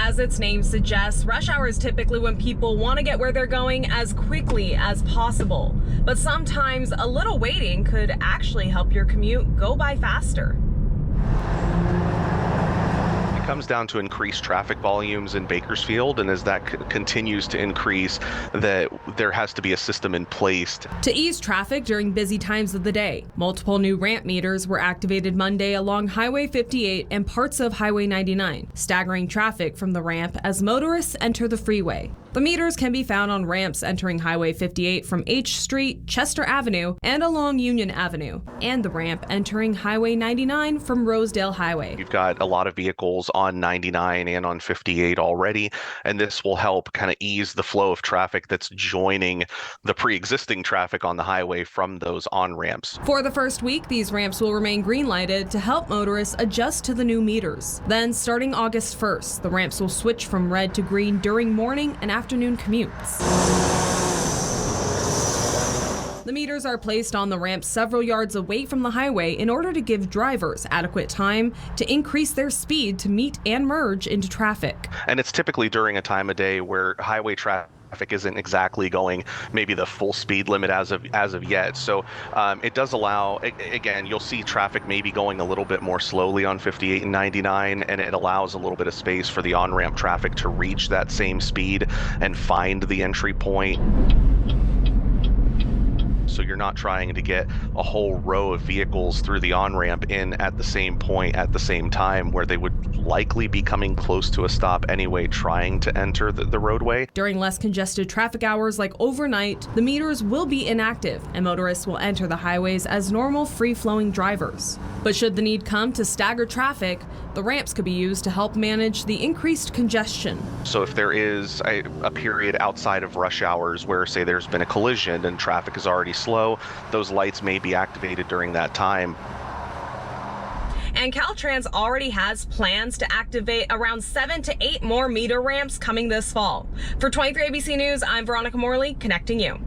as its name suggests, rush hour is typically when people want to get where they're going as quickly as possible. But sometimes a little waiting could actually help your commute go by faster. Comes down to increased traffic volumes in Bakersfield, and as that continues to increase, that there has to be a system in place to ease traffic during busy times of the day. Multiple new ramp meters were activated Monday along Highway 58 and parts of Highway 99, staggering traffic from the ramp as motorists enter the freeway. The meters can be found on ramps entering Highway 58 from H Street, Chester Avenue, and along Union Avenue, and the ramp entering Highway 99 from Rosedale Highway. You've got a lot of vehicles on 99 and on 58 already, and this will help kind of ease the flow of traffic that's joining the pre-existing traffic on the highway from those on-ramps. For the first week, these ramps will remain green lighted to help motorists adjust to the new meters. Then, starting August 1st, the ramps will switch from red to green during morning and afternoon commutes. The meters are placed on the ramp several yards away from the highway in order to give drivers adequate time to increase their speed to meet and merge into traffic. And it's typically during a time of day where highway traffic isn't exactly going maybe the full speed limit as of yet. So it does allow, again, you'll see traffic maybe going a little bit more slowly on 58 and 99, and it allows a little bit of space for the on-ramp traffic to reach that same speed and find the entry point. So you're not trying to get a whole row of vehicles through the on-ramp in at the same point at the same time, where they would likely be coming close to a stop anyway, trying to enter the roadway. During less congested traffic hours like overnight, the meters will be inactive and motorists will enter the highways as normal free-flowing drivers. But should the need come to stagger traffic, the ramps could be used to help manage the increased congestion. So if there is a period outside of rush hours where, say, there's been a collision and traffic is already slow, those lights may be activated during that time. And Caltrans already has plans to activate around 7 to 8 more meter ramps coming this fall. For 23 ABC News, I'm Veronica Morley, connecting you.